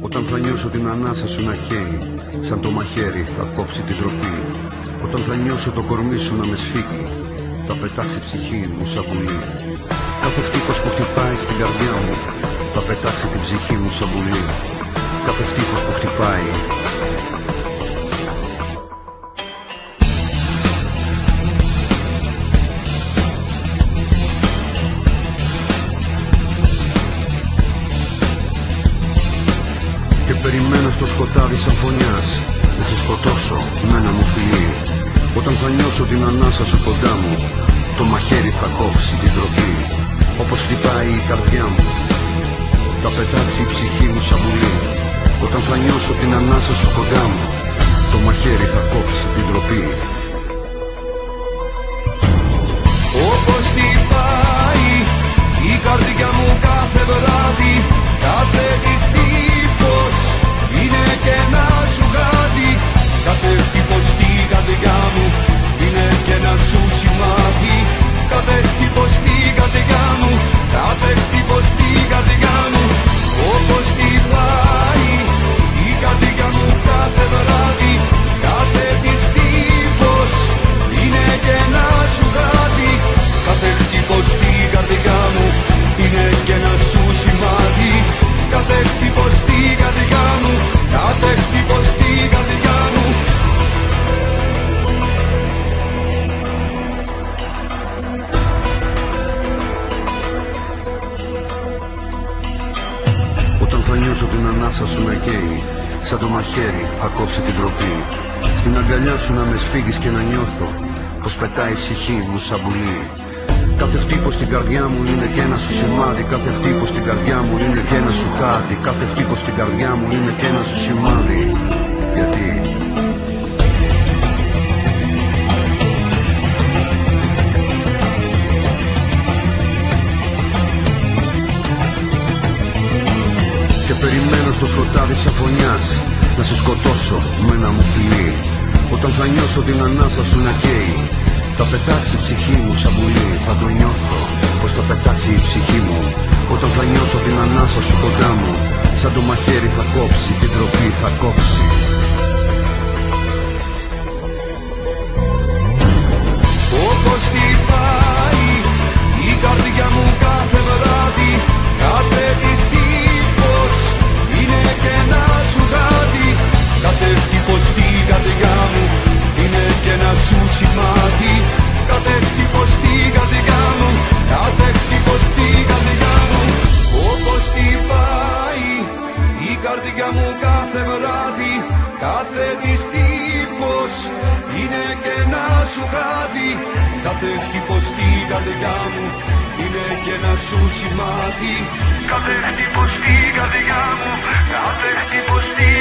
Όταν θα νιώσω την ανάσα σου να καίει, σαν το μαχαίρι θα κόψει την τροπή. Όταν θα νιώσω το κορμί σου να με σφίγγει, θα πετάξει η ψυχή μου σαν πουλί. Κάθε χτύπος που χτυπάει στην καρδιά μου, θα πετάξει την ψυχή μου σαν πουλί. Κάθε χτύπος που χτυπάει. Και περιμένω στο σκοτάδι σαν φωνιάς να σε σκοτώσω με ένα μου φιλί. Όταν θα νιώσω την ανάσα σου κοντά μου, το μαχαίρι θα κόψει την τροπή. Όπως χτυπάει η καρδιά μου, θα πετάξει η ψυχή μου σαν πουλί. Όταν θα νιώσω την ανάσα σου κοντά μου, το μαχαίρι θα κόψει την τροπή. Όπως χτυπάει η καρδιά μου κάθε βράδυ, κάθε της τύπος είναι και ένα σου γάδι. Κάθε χτύπος στην καρδιά μου είναι και ένα σου σημάδι. Κάθε χτύπος στην καρδιά μου, κάθε χτύπος στην καρδιά μου. Όπως χτυπάει η καρδιά μου κάθε βράδυ, κάθε της τύπος είναι και ένα σου γάδι. Κάθε χτύπος στην καρδιά μου είναι και ένα σου σημάδι. Κάθε χτύπος στην καρδιά μου, κάθε χτύπος στην καρδιά μου. Όταν θα νιώσω την ανάσα σου να καίει, σαν το μαχαίρι θα κόψει την τροπή. Στην αγκαλιά σου να με σφίγγεις και να νιώθω πως πετάει η ψυχή μου σαν πουλί. Κάθε χτύπος στην καρδιά μου είναι και ένα σου σημάδι. Κάθε χτύπος στην καρδιά μου είναι και ένα σου κάτι. Κάθε χτύπος στην καρδιά μου είναι και ένα σου σημάδι. Γιατί και περιμένω στο σκοτάδι σαν φωνιάς να σε σκοτώσω με ένα μου φιλί. Όταν θα νιώσω την ανάσα σου να καίει, θα πετάξει η ψυχή μου σαν πουλί. Θα το νιώθω πως θα πετάξει η ψυχή μου. Όταν θα νιώσω την ανάσα σου κοντά μου, σαν το μαχαίρι θα κόψει την τροπή, θα κόψει. Όπως χτυπάει η καρδιά μου κάθε βράδυ, κάθε της τύπος είναι και ένα σου γάδι. Κάθε χτύπος στην καρδιά μου είναι και ένα σου σημάδι. Κάθε χτύπος στην καρδιά μου, κάθε χτύπος στην καρδιά μου. Όπως χτυπάει η καρδιά μου κάθε βράδυ, κάθε της τύπος είναι και ένα σου γάδι. Κάθε χτύπος στην καρδιά μου είναι και ένα σου σημάδι. Κάθε χτύπος στην καρδιά μου, κάθε χτύπος στην